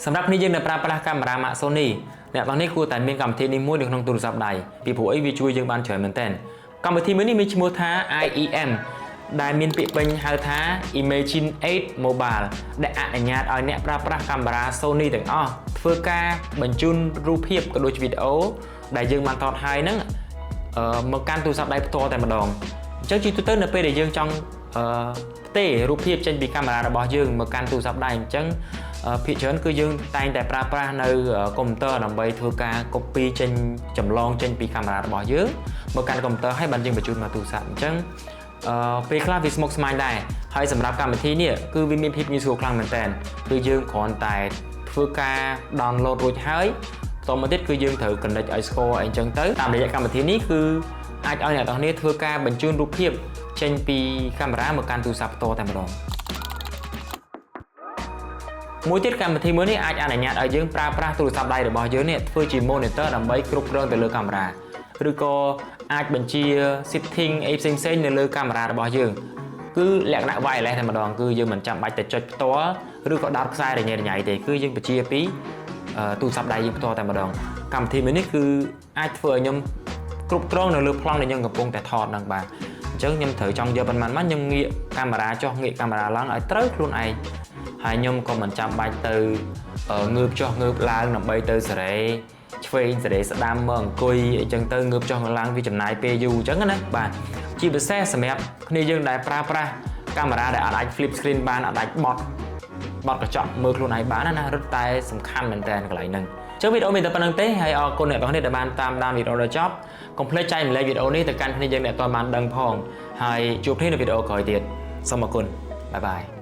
សម្រាប់នេះយើងនៅប្រើប្រាស់កាមេរ៉ា Mac Sony អ្នកទាំងនេះគួរតែមានកម្មវិធីនេះមួយនៅក្នុងទូរស័ព្ទដៃពីព្រោះអីវាជួយយើងបានច្រើនមែនទែនកម្មវិធីមួយនេះមានឈ្មោះថា IEM ដែលមានពាក្យពេញហៅថា Imagine 8 Mobile ដែលអនុញ្ញាតឲ្យអ្នកប្រើប្រាស់កាមេរ៉ា Sony ទាំងអស់ធ្វើការបញ្ជូនរូបភាពក៏ដូចជាវីដេអូដែលយើងបានថតហើយហ្នឹងមកកាន់ទូរស័ព្ទដៃផ្ទាល់តែម្ដងអញ្ចឹងជាទូទៅនៅពេលដែលយើងចង់ផ្ទេររូបភាពចេញពីកាមេរ៉ារបស់យើងមកកាន់ទូរស័ព្ទដៃអញ្ចឹងភាគច្រើនគឺយើងតែងតែប្រើប្រាស់នៅកុំព្យូទ័រដើម្បីធ្វើការ copy ចេញចម្លងចេញពីកាមេរ៉ារបស់យើងមកកាន់កុំព្យូទ័រហើយបានយើងបញ្ជូនមកទូរស័ព្ទអញ្ចឹងពេលខ្លះវាស្មុគស្មាញដែរហើយសម្រាប់កម្មវិធីនេះគឺវាមានភាពងាយស្រួលខ្លាំងមែនតើគឺយើងគ្រាន់តែធ្វើការ download រួចហើយបន្តមកទៀតគឺយើងត្រូវ connect ឲ្យស្គាល់អីចឹងទៅតាមរយៈកម្មវិធីនេះគឺអាចឲ្យអ្នកទាំងនេះធ្វើការបញ្ជូនរូបភាពចេញពីកាមេរ៉ាមកកាន់ទូរស័ព្ទផ្ទាល់តែម្ដងមួយទៀតកម្មវិធីមួយនេះអាចអនុញ្ញាតឲ្យយើងប្រើប្រាស់ទូរស័ព្ទដៃរបស់យើងនេះធ្វើជា monitor ដើម្បីគ្រប់គ្រងទៅលើកាមេរ៉ាឬក៏អាចបញ្ជា setting អីផ្សេងៗនៅលើកាមេរ៉ារបស់យើងគឺលក្ខណៈ wireless តែម្ដងគឺយើងមិនចាំបាច់ទៅចុចផ្ទាល់ឬក៏ដោតខ្សែរញ៉េរញ៉ៃទេគឺយើងបញ្ជាពីទូរស័ព្ទដៃយើងផ្ទាល់តែម្ដងកម្មវិធីមួយនេះគឺអាចធ្វើឲ្យខ្ញុំគ្រប់គ្រងនៅលើប្លង់ដែលខ្ញុំកំពុងតែថតហ្នឹងបាទអញ្ចឹងខ្ញុំត្រូវចង់យកប៉ុន្មានខ្ញុំងាកកាមេរ៉ាចុះងាកកាមេរ៉ាឡើងឲ្យត្រូវខ្លួនឯងហើយខ្ញុំក៏មិនចាំបាច់ទៅងើបចុះងើបឡើងដើម្បីទៅសេរីឆ្វេងសេរីស្ដាំមកអង្គុយអីចឹងទៅងើបចុះងើបឡើងវាចំណាយពេលយូរអញ្ចឹងណាបាទជាពិសេសសម្រាប់គ្នាយើងដែលប្រើប្រាស់កាមេរ៉ាដែលអាច flip screen បានអាចបត់កញ្ចក់មើលខ្លួនឯងបានណារឹតតែសំខាន់មែនតើកន្លែងហ្នឹងចុះវីដេអូមានតែប៉ុណ្្នឹងទេហើយអរគុណអ្នកទាំងនេះដែលបានតាមដានវីដេអូដល់ចប់កុំភ្លេចចែករំលែកវីដេអូនេះទៅកាន់គ្នាយើងអ្នកតើបានដឹងផងហើយជួបគ្នានៅវីដេអូក្រោយទៀតសូមអរគុណបាយបាយ